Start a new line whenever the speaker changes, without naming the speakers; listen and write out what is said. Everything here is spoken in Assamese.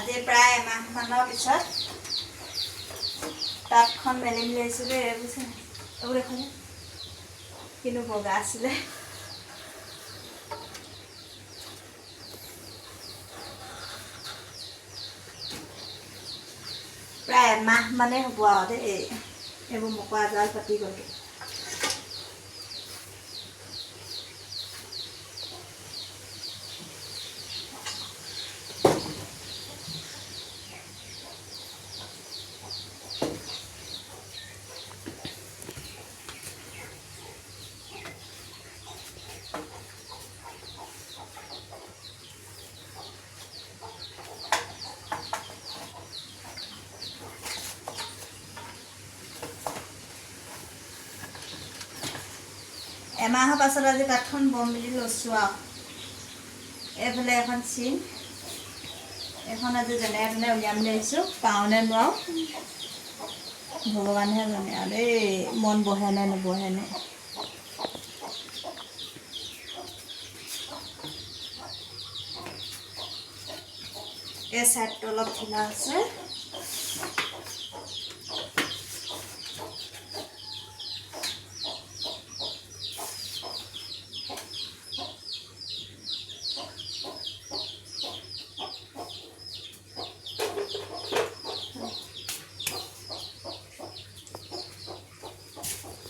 আজি প্ৰায় এমাহমানৰ পিছত তাঁতখন মেলি আহিছিলোঁ। এইবোৰ দেখোন কিন্তু বগা আছিলে। প্ৰায় এমাহ মানে হ'ব আৰু দেই এইবোৰ মকৰা জাল পাতি গ'লোঁ। এমাহৰ পাছত আজি তাঁতখন বম বুলি লৈছোঁ আৰু এইফালে এখন চিন এখন আজি যেনে তেনে উলিয়াম বুলি আহিছোঁ। পাওঁনে নোৱাৰোঁ ভগৱানহে জানে আৰু দেই, মন বহেনে নবহেনে। এই ছাইডটো অলপ ঢিলা আছে।